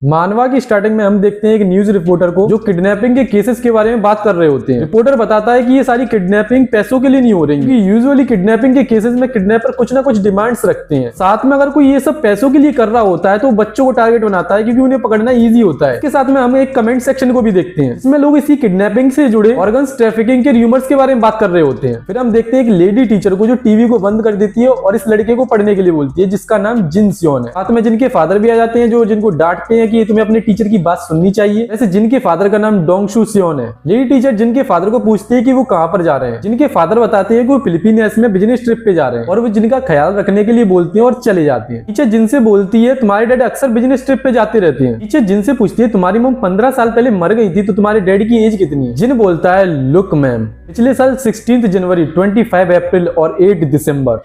मानवा की स्टार्टिंग में हम देखते हैं एक न्यूज रिपोर्टर को जो किडनैपिंग के केसेस के बारे में बात कर रहे होते हैं। रिपोर्टर बताता है कि ये सारी किडनैपिंग पैसों के लिए नहीं हो रही, क्योंकि यूजुअली किडनैपिंग के केसेस में किडनैपर कुछ ना कुछ डिमांड्स रखते हैं। साथ में अगर कोई ये सब पैसों के लिए कर रहा होता है तो बच्चों को टारगेट बनाता है, क्योंकि उन्हें पकड़ना ईजी होता है। इसके साथ में हम एक कमेंट सेक्शन को भी देखते हैं, इसमें लोग इसी किडनैपिंग से जुड़े ऑर्गन्स ट्रैफिकिंग के र्यूमर्स के बारे में बात कर रहे होते हैं। फिर हम देखते हैं एक लेडी टीचर को जो टीवी को बंद कर देती है और इस लड़के को पढ़ने के लिए बोलती है, जिसका नाम जिन सियोन है। साथ में जिनके फादर भी आ जाते हैं, जो जिनको डांटते हैं कि तुम्हें अपने टीचर की बात सुननी चाहिए। वैसे जिनके फादर का नाम डोंगशू सियोन है। लेडी टीचर जिनके फादर को पूछती है कि वो कहां पर जा रहे हैं। जिनके फादर बताते हैं कि वो फिलीपींस में बिजनेस ट्रिप पे जा रहे हैं और वो जिनका ख्याल रखने के लिए बोलती है और चले जाते हैं। टीचर जिनसे बोलती है तुम्हारे डैड अक्सर बिजनेस ट्रिप पे जाते रहते हैं। टीचर जिनसे पूछती है तुम्हारी मम 15 साल पहले मर गई थी तो तुम्हारे डैडी की एज कितनी है। जिन बोलता है लुक मैम, पिछले साल 16 जनवरी, 25 अप्रैल और 8 दिसंबर।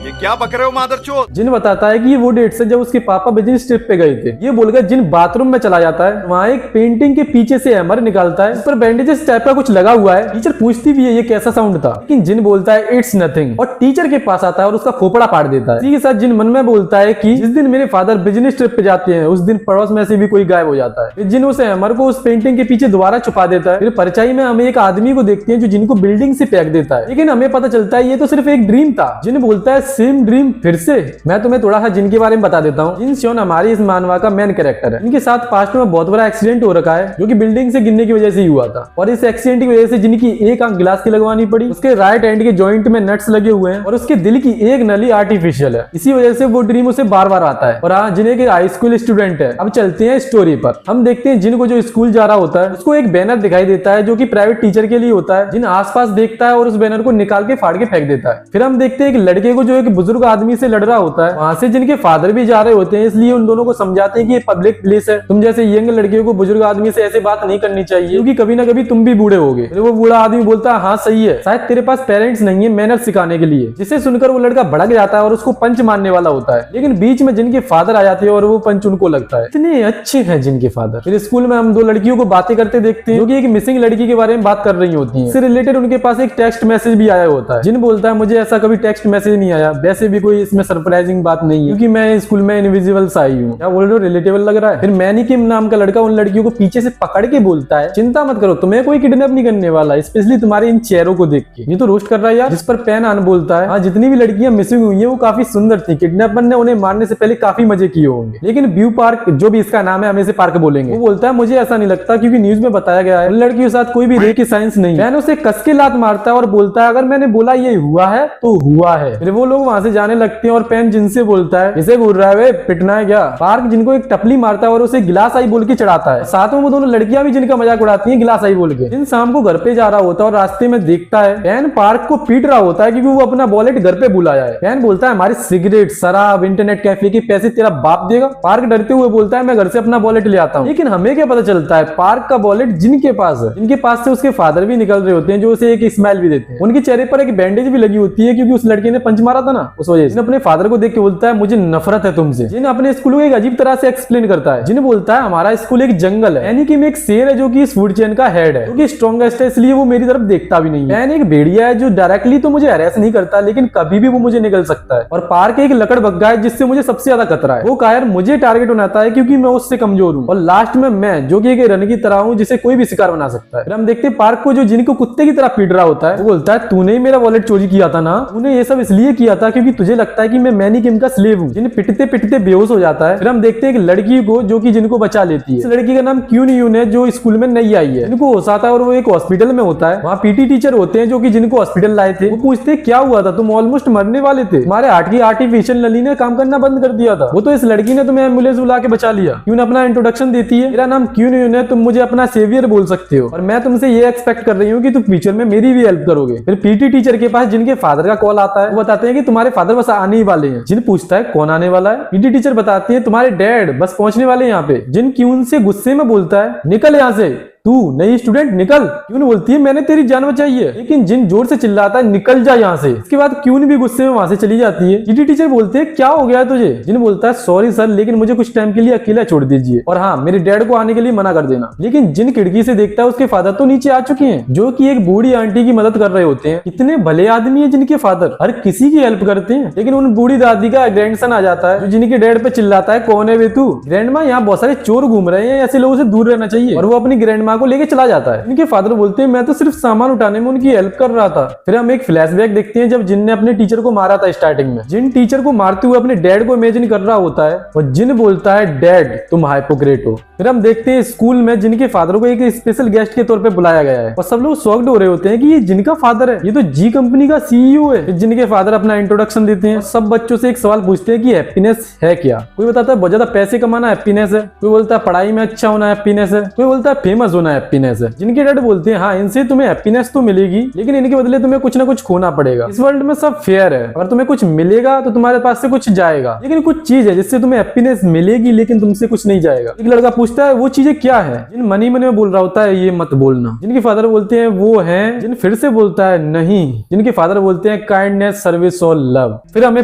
ये क्या बक रहे हो मादरचोद। जिन बताता है कि ये वो डेट है जब उसके पापा बिजनेस ट्रिप पे गए थे। ये बोलकर जिन बाथरूम में चला जाता है, वहाँ एक पेंटिंग के पीछे से हैमर निकालता है, इस पर बैंडेजेस टाइप का कुछ लगा हुआ है। टीचर पूछती भी है ये कैसा साउंड था, लेकिन जिन बोलता है इट्स नथिंग और टीचर के पास आता है और उसका खोपड़ा फाड़ देता है। इसी के साथ जिन मन में बोलता है कि जिस दिन मेरे फादर बिजनेस ट्रिप पे जाते हैं उस दिन पड़ोस में से भी कोई गायब हो जाता है। फिर जिन उस हैमर को उस पेंटिंग के पीछे दोबारा छुपा देता है। फिर परछाई में हम एक आदमी को देखते हैं जो जिनको बिल्डिंग से फेंक देता है, लेकिन हमें पता चलता है ये तो सिर्फ एक ड्रीम था। जिन बोलता है सेम ड्रीम फिर से। मैं तुम्हें थोड़ा सा जिन के बारे में बता देता हूँ। जिन सियोन हमारी इस मानवा का मेन कैरेक्टर है। इनके साथ पास्ट में बहुत बड़ा एक्सीडेंट हो रखा है जो कि बिल्डिंग से गिरने की वजह से ही हुआ था, और इस एक्सीडेंट की वजह से जिनकी एक आंख गिलास की लगवानी पड़ी, उसके राइट हैंड के जॉइंट में नट्स लगे हुए हैं और उसके दिल की एक नली आर्टिफिशियल है। इसी वजह से वो ड्रीम उसे बार बार आता है। और हाँ, जिन्हें के हाई स्कूल स्टूडेंट है। अब चलते हैं स्टोरी पर। हम देखते हैं जिन को जो स्कूल जा रहा होता है उसको एक बैनर दिखाई देता है जो कि प्राइवेट टीचर के लिए होता है। जिन आसपास देखता है और उस बैनर को निकाल के फाड़ के फेंक देता है। फिर हम देखते हैं एक लड़के को जो एक बुजुर्ग आदमी से लड़ रहा होता है। वहां से जिनके फादर भी जा रहे होते हैं, इसलिए उन दोनों को समझाते हैं कि ये पब्लिक प्लेस है, तुम जैसे यंग लड़के को बुजुर्ग आदमी से ऐसे बात नहीं करनी चाहिए, क्योंकि कभी ना कभी तुम भी बूढ़े होगे। वो बूढ़ा आदमी बोलता है हाँ सही है, शायद तेरे पास पेरेंट्स नहीं है मैनर्स सिखाने के लिए। जिसे सुनकर वो लड़का भड़क जाता है और उसको पंच मारने वाला होता है, लेकिन बीच में जिनके फादर आ जाते हैं और वो पंच उनको लगता है। इतने अच्छे हैं जिनके फादर। फिर स्कूल में हम दो लड़कियों को बातें करते देखते हैं जो कि एक मिसिंग लड़की के बारे में बात कर रही होती है। इससे रिलेटेड उनके पास एक टेक्स्ट मैसेज भी आया होता है। जिन बोलता है मुझे ऐसा कभी टेक्स्ट मैसेज नहीं आया, वैसे भी कोई इसमें सरप्राइजिंग बात नहीं है क्योंकि मैं स्कूल में इनविजिबल सा आई हूँ। क्या बोल रहे हो, रिलेटेबल लग रहा है। फिर मैनीकिम नाम का लड़का उन लड़कियों को पीछे से पकड़ के बोलता है चिंता मत करो, तुम्हें कोई किडनैप नहीं करने वाला, स्पेशली तुम्हारे इन चेहरों को देख के। ये तो रोस्ट कर रहा है यार। जिस पर पेन आन बोलता है हाँ, जितनी भी लड़कियां मिसिंग हुई है वो काफी सुंदर थी, किडनैपर ने उन्हें मारने से पहले काफी मजे किए होंगे। लेकिन व्यू पार्क, जो भी इसका नाम है, हम इसे पार्क बोलेंगे, वो बोलता है मुझे ऐसा नहीं लगता क्योंकि न्यूज में बताया गया है उन लड़कियों के साथ कोई भी रेप की साइंस नहीं। पेन उसे कस के लात मारता है और बोलता है अगर मैंने बोला ये हुआ है तो हुआ है। फिर वो लोग वहां से जाने लगते हैं और पेन जिनसे बोलता है इसे बोल रहा है पिटना है क्या। पार्क जिनको एक टपली मारता है और उसे गिलास आई बोल के चढ़ाता है। साथ में वो दोनों लड़कियां भी जिनका मजाक उड़ाती हैं गिलास आई बोल के। जिन शाम को घर पे जा रहा होता है और रास्ते में देखता है पेन पार्क को पीट रहा होता है क्योंकि वो अपना वॉलेट घर पे बुलाया है। पेन बोलता है हमारी सिगरेट, शराब, इंटरनेट कैफे के पैसे तेरा बाप देगा। पार्क डरते हुए बोलता है मैं घर से अपना वॉलेट ले आता हूँ। लेकिन हमें क्या पता चलता है पार्क का वॉलेट जिनके पास है। जिनके पास से उसके फादर भी निकल रहे होते हैं जो उसे एक स्माइल भी देते हैं। उनके चेहरे पर एक बैंडेज भी लगी होती है क्योंकि उस लड़के ने पंच मारा था ना, उस वजह से। अपने फादर को देख के बोलता है मुझे नफरत है तुमसे। जिन अपने स्कूल को एक अजीब तरह से एक्सप्लेन करता है। जिन बोलता है हमारा स्कूल एक जंगल है, यानी कि मैं एक शेर है जो कि इस फूड चेन का हेड है, जो कि स्ट्रॉन्गेस्ट है, इसलिए वो मेरी तरफ देखता भी नहीं है। मैंने एक भेड़िया है जो डायरेक्टली तो मुझे हरास नहीं करता लेकिन कभी भी वो मुझे निकल सकता है। और पार्क एक लकड़ बग्गा है जिससे मुझे सबसे ज्यादा खतरा है। वो कायर मुझे टारगेट बनाता है क्योंकि मैं उससे कमजोर हूँ। और लास्ट में मैं जो कि एक रन की तरह हूँ जिसे कोई भी शिकार बना सकता है। फिर हम देखते हैं पार्क को जो जिनको कुत्ते की तरह पीट रहा होता है। वो बोलता है तूने ही मेरा वॉलेट चोरी किया था ना, तूने ये सब इसलिए किया था क्योंकि तुझे लगता है कि मैं मैनीकिम का स्लेव हूँ। जिन पिटते पिटते बेहोश हो जाता है। फिर हम देखते हैं एक लड़की को जो कि जिनको बचा लेती है। इस लड़की का नाम क्यून यून है जो स्कूल में नई आई है। इनको होश आता है और वो एक हॉस्पिटल में होता है। वहाँ पीटी टीचर होते हैं जो कि जिनको हॉस्पिटल लाए थे। वो पूछते हैं क्या हुआ था, तुम ऑलमोस्ट मरने वाले थे, तुम्हारे हार्ट की आर्टिफिशियल नली ने काम करना बंद कर दिया था, वो तो इस लड़की ने तुम्हें एम्बुलेंस बुला के बचा लिया। क्यून अपना इंट्रोडक्शन देती है, मेरा नाम क्यून यून है, तुम मुझे अपना सेवियर बोल सकते हो और मैं तुमसे ये एक्सपेक्ट कर रही हूँ कि तुम फ्यूचर में मेरी भी हेल्प करोगे। फिर पीटी टीचर के पास जिनके फादर का कॉल आता है। वो बताते हैं कि तुम्हारे फादर बस आने ही वाले हैं। जिन पूछता है कौन आने वाला है। पीटी टीचर बताती है तुम्हारे डैड बस पहुंचने वाले यहाँ पे। जिन क्यून से गुस्से में बोलता है निकल यहाँ से, तू नई स्टूडेंट निकल। क्यून बोलती है मैंने तेरी जान बचाई है, लेकिन जिन जोर से चिल्लाता है निकल जा यहाँ से। इसके बाद क्यून भी गुस्से में वहां से चली जाती है। पीटी टीचर बोलते हैं क्या हो गया है तुझे? जिन बोलता है सॉरी सर, लेकिन मुझे कुछ टाइम के लिए अकेला छोड़ दीजिए, और हाँ मेरे डैड को आने के लिए मना कर देना। लेकिन जिन खिड़की से देखता है उसके फादर तो नीचे आ चुके हैं, जो कि एक बूढ़ी आंटी की मदद कर रहे होते हैं। इतने भले आदमी है जिनके फादर हर किसी की हेल्प करते हैं। लेकिन उन बूढ़ी दादी का ग्रैंडसन आ जाता है, जो जिनके डैड पे चिल्लाता है कौन है वे तू? ग्रैंडमा यहाँ बहुत सारे चोर घूम रहे हैं, ऐसे लोगों से दूर रहना चाहिए, और वो अपनी ग्रैंडमा को लेके चला जाता है। इनके फादर बोलते हैं मैं तो सिर्फ सामान उठाने में उनकी हेल्प कर रहा था। फिर हम एक फ्लैशबैक देखते हैं जब जिन ने अपने टीचर को मारा था स्टार्टिंग में। जिन टीचर को मारते हुए अपने डैड को इमेजिन कर रहा होता है, और जिन बोलता है डैड तुम हाइपोक्रेट हो। फिर हम देखते हैं स्कूल में जिनके फादर को एक स्पेशल गेस्ट के तौर पे बुलाया गया है, और सब लोग शॉक्ड हो रहे होते हैं कि ये जिनका फादर है, ये तो जी कंपनी का सीईओ है। फिर जिनके फादर अपना इंट्रोडक्शन देते हैं, सब बच्चों से एक सवाल पूछते हैं कि हैप्पीनेस है क्या? कोई बताता है बहुत ज्यादा पैसे कमाना हैप्पीनेस है, कोई बोलता है पढ़ाई में अच्छा होना हैप्पीनेस है, कोई बोलता है फेमस होना हैप्पीनेस है। जिनके डैड बोलते हैं हाँ इनसे तुम्हें हैप्पीनेस तो मिलेगी, लेकिन इनके बदले तुम्हें कुछ ना कुछ खोना पड़ेगा। इस वर्ल्ड में सब फेयर है, अगर तुम्हें कुछ मिलेगा तो तुम्हारे पास से कुछ जाएगा, लेकिन कुछ चीज है जिससे तुम्हें हैप्पीनेस मिलेगी लेकिन तुमसे कुछ नहीं जाएगा। एक लड़का पूछता है वो चीजें क्या है? जिन मनी मनी में बोल रहा होता है ये मत बोलना। जिनके फादर बोलते हैं वो है। जिन फिर से बोलता है नहीं। जिनके फादर बोलते हैं काइंडनेस, सर्विस और लव। फिर हमें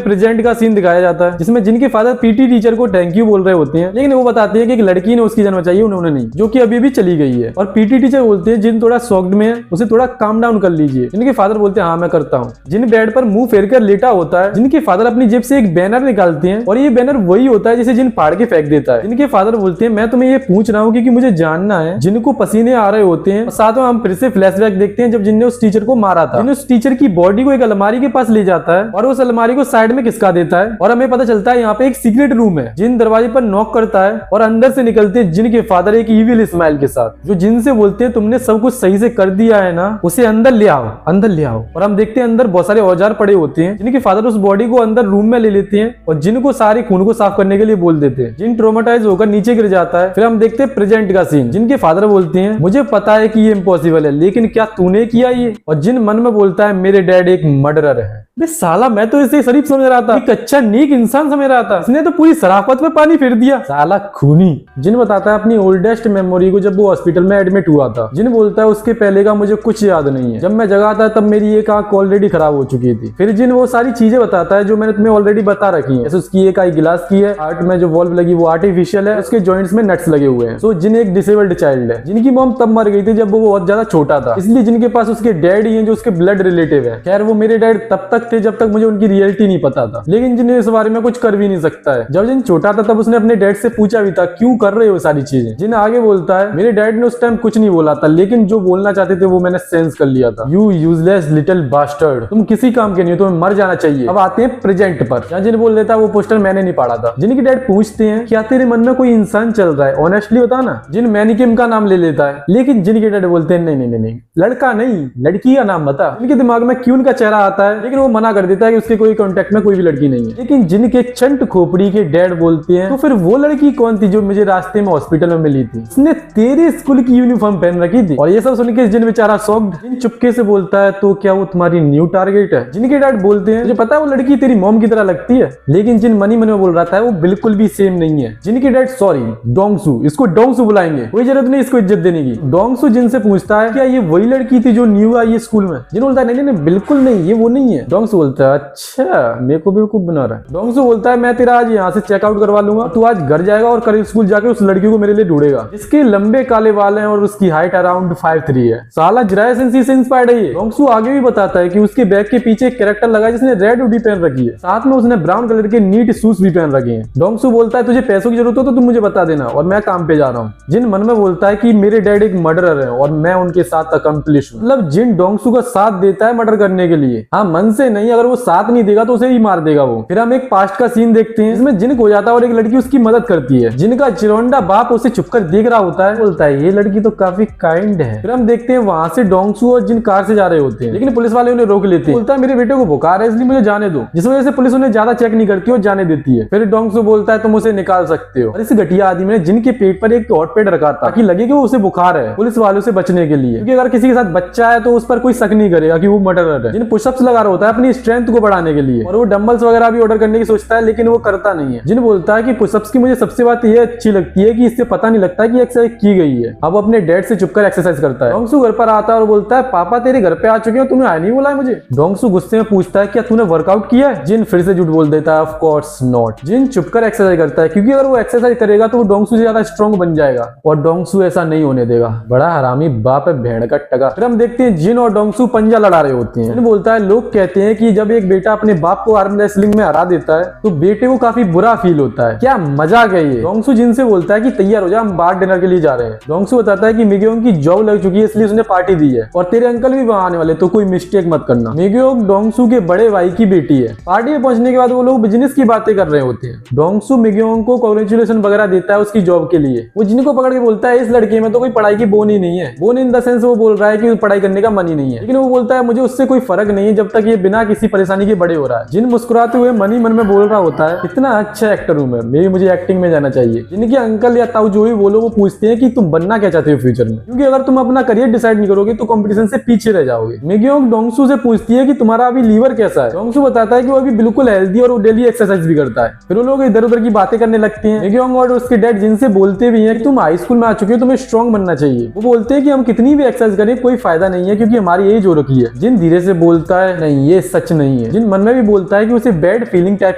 प्रेजेंट का सीन दिखाया जाता है, जिसमें जिनके फादर पीटी टीचर को थैंक यू बोल रहे होते हैं, लेकिन वो बताते हैं कि एक लड़की ने उसकी जान बचाई है, उन्होंने नहीं, जो कि अभी भी चली गई है। और पीटी टीचर बोलते हैं जिन थोड़ा शॉक्ड में है उसे थोड़ा काम डाउन कर लीजिए। जिनके फादर बोलते हैं हाँ मैं करता हूँ। जिन बेड पर मुंह फेर कर लेटा होता है, जिनके फादर अपनी जेब से एक बैनर निकालते हैं, और ये बैनर वही होता है जिसे जिन फाड़ के फेंक देता है। जिनके फादर बोलते हैं मैं तुम्हें ये पूछ रहा हूँ क्योंकि मुझे जानना है। जिनको पसीने आ रहे होते हैं। साथ में हम फिर से फ्लैशबैक देखते हैं जब जिनने उस टीचर को मारा था। जिन उस टीचर की बॉडी को एक अलमारी के पास ले जाता है और उस अलमारी को साइड में खिसका देता है, और हमें पता चलता है यहाँ पे एक सीक्रेट रूम है। जिन दरवाजे पर नॉक करता है और अंदर से निकलते हैं जिनके फादर एक इविल स्माइल के साथ, जो जिनसे बोलते हैं तुमने सब कुछ सही से कर दिया है ना, उसे अंदर ले आओ, अंदर ले आओ। और हम देखते हैं अंदर बहुत सारे औजार पड़े होते हैं। जिनके फादर उस बॉडी को अंदर रूम में ले लेते हैं और जिनको सारे खून को साफ करने के लिए बोल देते हैं। जिन ट्रोमाटाइज होकर नीचे गिर जाता है। फिर हम देखते हैं प्रेजेंट का सीन। जिनके फादर बोलते हैं मुझे पता है कि ये इम्पॉसिबल है, लेकिन क्या तूने किया ये? और जिन मन में बोलता है मेरे डैड एक मर्डरर है। बे साला मैं तो इसे शरीफ समझ रहा था, एक अच्छा नेक इंसान समझ रहा था, इसने तो पूरी शराफत पे पानी फेर दिया, साला खूनी। जिन बताता है अपनी ओल्डेस्ट मेमोरी को जब वो हॉस्पिटल में एडमिट हुआ था। जिन बोलता है उसके पहले का मुझे कुछ याद नहीं है, जब मैं जगा था तब मेरी एक आंख ऑलरेडी खराब हो चुकी थी। फिर जिन वो सारी चीजें बताता है जो मैंने तुम्हें ऑलरेडी बता रखी है, जैसे उसकी एक आई गिलास की है, हार्ट में जो वॉल्व लगी वो आर्टिफिशियल है, उसके जॉइंट्स में नट्स लगे हुए हैं। सो जिन एक डिसेबल्ड चाइल्ड है। जिनकी मॉम तब मर गई थी जब वो बहुत ज्यादा छोटा था, इसलिए जिनके पास उसके डैड ही हैं जो उसके ब्लड रिलेटिव है। खैर वो मेरे डैड तब तक थे जब तक मुझे उनकी रियलिटी नहीं पता था, लेकिन जिन इस बारे में कुछ कर भी नहीं सकता है। जब जिन छोटा था तब उसने अपने डैड से पूछा भी था क्यों कर रहे हो सारी चीजें। जिन आगे बोलता है मेरे डैड ने उस टाइम कुछ नहीं बोला था, लेकिन जो बोलना चाहते थे वो मैंने सेंस कर लिया था। यू यूजलेस लिटिल बास्टर्ड, तुम किसी काम के नहीं हो, तुम्हें मर जाना चाहिए। अब आते हैं प्रेजेंट पर, जहाँ जिन बोल देता है वो पोस्टर मैंने नहीं पढ़ा था। जिनके डैड पूछते हैं क्या तेरे मन में कोई इंसान चल रहा है, ऑनेस्टली बता ना। जिन मैनिकिम का नाम ले लेता है, लेकिन जिनके डैड बोलते हैं नहीं नहीं नहीं, लड़का नहीं लड़की का नाम बता। जिनके दिमाग में क्यून का चेहरा आता है, लेकिन वो मना कर देता है कि उसके कोई कांटेक्ट में कोई भी लड़की नहीं है। लेकिन जिनके चंट खोपड़ी के डैड बोलते हैं तो फिर वो लड़की कौन थी जो मुझे रास्ते में हॉस्पिटल में मिली थी, उसने तेरे स्कूल की यूनिफॉर्म पहन रखी थी। और ये सब सुन के जिन बेचारा शॉक्ड। जिन चुपके से बोलता है तो क्या वो तुम्हारी न्यू टारगेट है? जिनके डैड बोलते हैं मुझे पता है वो लड़की तेरी मॉम की तरह लगती है, लेकिन जिन मनी मन में बोल रहा था वो बिल्कुल भी सेम नहीं है। जिनके डैड सॉरी डोंगसू, इसको डोंगसू बुलाएंगे, कोई जरूरत नहीं इसको इज्जत देने की। डोंगसू जिनसे पूछता है क्या ये वही लड़की थी जो न्यू आई है स्कूल में? जिन बोलता है नहीं नहीं बिल्कुल नहीं, ये वो नहीं है। डोंगसू बोलता है अच्छा मेरे को बेवकूफ बना रहा है। डोंगसू बोलता है मैं तेरा आज यहाँ से चेकआउट करवा लूंगा, तू आज घर जाएगा और कल स्कूल जाके उस लड़की को मेरे लिए ढूंढेगा, जिसके लंबे काले बाल हैं और उसकी हाइट अराउंड 5'3" है। साला जिराय सेंसी से इंस्पायर्ड है ये। डोंगसू आगे भी बताता है कि उसके बैग के पीछे एक कैरेक्टर लगा है जिसने रेड हुडी पहन रखी है, साथ में उसने ब्राउन कलर के नीट शूज भी पहन रखे हैं। डोंगसू बोलता है तुझे पैसों की जरूरत हो तो तुम मुझे बता देना और मैं काम पे जा रहा हूँ। जिन मन में बोलता है कि मेरे डैड एक मर्डरर है और मैं उनके साथ अकम्प्लिश हूँ। मतलब जिन डोंगसू का साथ देता है मर्डर करने के लिए, हाँ मन से नहीं, अगर वो साथ नहीं देगा तो उसे ही मार देगा वो। फिर हम एक पास्ट का सीन देखते हैं जिसमें जिन खो जाता है और एक लड़की उसकी मदद करती है। जिनका चिरौंडा बाप उसे छुपकर देख रहा होता है, बोलता है ये लड़की तो काफी काइंड है। फिर हम देखते हैं वहां से डोंगसू और जिन कार से जा रहे होते हैं, लेकिन पुलिस वाले उन्हें रोक लेते हैं। बोलता है मेरे बेटे को बुखार है इसलिए मुझे जाने दो, जिस वजह से पुलिस उन्हें ज्यादा चेक नहीं करती और जाने देती है। फिर डोंगसू बोलता है तुम उसे निकाल सकते हो। और इस घटिया आदमी ने जिनके पेट पर एक हॉट पैड रखा था ताकि लगे कि वो उसे बुखार है, पुलिस वालों से बचने के लिए, क्योंकि अगर किसी के साथ बच्चा है तो उस पर कोई शक नहीं करेगा कि वो मर्डरर है। जिन पुशअप्स लगा रहा होता है अपनी स्ट्रेंथ को बढ़ाने के लिए, और वो डंबल्स वगैरह भी ऑर्डर करने की सोचता है, लेकिन वो करता नहीं है। जिन बोलता है कि पुशअप्स की मुझे सबसे बात ये अच्छी लगती है कि इससे पता नहीं लगता कि एक्सरसाइज की गई है। अब अपने डैड से चुपकर एक्सरसाइज करता है। डोंगसू घर पर आता है और बोलता है, पापा तेरे घर पे आ चुके हो, तूने आया नहीं बोला है मुझे। डोंगसू गुस्से में पूछता है, क्या तूने वर्कआउट किया है? जिन फिर से झूठ बोल देता है, ऑफ कोर्स नॉट। जिन चुपकर एक्सरसाइज करता है, क्योंकि अगर वो एक्सरसाइज करेगा तो वो डोंगसू से ज्यादा स्ट्रॉन्ग बन जाएगा, और डोंगसू ऐसा नहीं होने देगा। बड़ा हरामी बाप है, भेड़ का टगा। फिर हम देखते हैं जिन और डोंगसू पंजा लड़ा रहे होते हैं। जिन बोलता है, लोग कहते हैं कि जब एक बेटा अपने बाप को आर्म रेसलिंग में हरा देता है तो बेटे को काफी बुरा फील होता है। क्या मजाक है ये। डोंगसू जिन से बोलता है कि तैयार हो जा, हम बाहर डिनर के लिए जा रहे हैं। डोंगसू बताता है कि मिगयोंग की जॉब लग चुकी है, इसलिए उसने पार्टी दी है, और तेरे अंकल भी वहां आने वाले, तो कोई मिस्टेक मत करना। मिगयोंग डोंगसू के बड़े भाई की बेटी है। पार्टी में पहुंचने के बाद वो लोग बिजनेस की बातें कर रहे होते हैं। डोंगसू मिगयोंग को कांग्रेचुलेशन वगैरह देता है उसकी जॉब के लिए। वो जिन को पकड़ के बोलता है, इस लड़के में तो कोई पढ़ाई की बोन ही नहीं है। बोन इन द सेंस वो बोल रहा है कि पढ़ाई करने का मन ही नहीं है, लेकिन वो बोलता है, मुझे उससे कोई फर्क नहीं है जब तक ये बिना किसी परेशानी के बड़े हो रहा है। जिन मुस्कुराते हुए मन ही मन में बोल रहा होता है, इतना अच्छा एक्टर हूं मैं, मुझे एक्टिंग में जाना चाहिए। जिनके अंकल या ताऊ जो भी बोलो, वो पूछते हैं कि तुम बनना क्या चाहते हो फ्यूचर में, क्योंकि अगर तुम अपना करियर डिसाइड नहीं करोगे तो कंपटीशन से पीछे रह जाओगे। मिगयोंग डोंगसू से पूछती है कि तुम्हारा अभी लीवर कैसा है। डोंगसू बताता है कि वो अभी बिल्कुल हेल्दी और वो डेली एक्सरसाइज भी करता है। फिर वो लोग इधर उधर की बातें करने लगते हैं। मिगयोंग और उसके डैड जिनसे बोलते भी हैं कि तुम हाई स्कूल में आ चुके हो, तुम्हें स्ट्रॉन्ग बनना चाहिए। वो बोलते हैं कि हम कितनी भी एक्सरसाइज करें कोई फायदा नहीं है, क्योंकि हमारी एज हो रखी है। जिन धीरे से बोलता है, नहीं ये सच नहीं है। जिन मन में भी बोलता है कि उसे बैड फीलिंग टाइप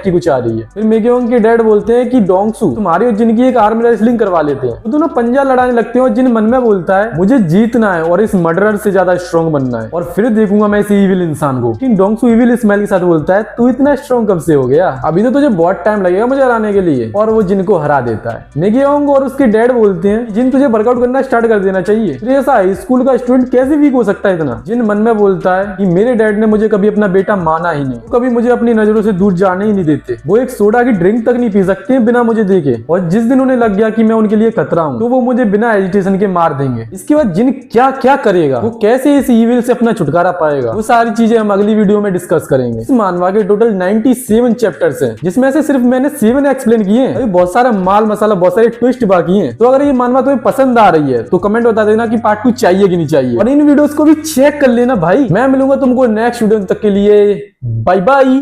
की कुछ आ रही है। फिर मिगयोंग के डैड बोलते हैं कि डोंगसू तुम्हारी और जिन की एक आर्म रेसलिंग करवा लेते हैं। वो दोनों पंजा लड़ाने लगते हैं, और जिन मन में बोलता है, मुझे जीतना है और इस मर्डरर से ज्यादा स्ट्रॉन्ग बनना है, और फिर देखूंगा मैं इस इविल इंसान को। लेकिन डोंगसू इविल स्माइल के साथ बोलता है, तू इतना स्ट्रॉन्ग कब से हो गया? अभी तो तुझे बहुत टाइम लगेगा मुझे हराने के लिए, और वो जिन को हरा देता है। मिगयोंग और उसके डैड बोलते हैं, जिन तुझे वर्कआउट करना स्टार्ट कर देना चाहिए। फिर ऐसा हाई स्कूल का स्टूडेंट कैसे वीक हो सकता है इतना? जिन मन में बोलता है कि मेरे डैड ने मुझे कभी अपना बेटा माना ही नहीं, कभी मुझे अपनी नजरों से दूर जाने ही नहीं देते। वो एक सोडा की ड्रिंक तक नहीं पी सकते बिना मुझे देखे, और जिस दिन उन्हें लग गया कि मैं उनके लिए खतरा हूं, तो वो मुझे बिना एजिटेशन के मार देंगे। इसके बाद जिन क्या क्या करेगा, वो कैसे इस ईविल से अपना छुटकारा पाएगा, वो सारी चीजें हम अगली वीडियो में डिस्कस करेंगे। इस मानवा के टोटल 97 चैप्टर्स हैं, जिसमें से सिर्फ मैंने 7 एक्सप्लेन किए हैं। अभी बहुत सारा माल मसाला, बहुत सारे ट्विस्ट बाकी हैं। तो अगर ये मानवा तुम्हें पसंद आ रही है तो कमेंट बता देना कि पार्ट 2 चाहिए कि नहीं चाहिए, और इन वीडियोस को भी चेक कर लेना भाई। मैं मिलूंगा तुमको नेक्स्ट वीडियो, तक के लिए बाय बाय।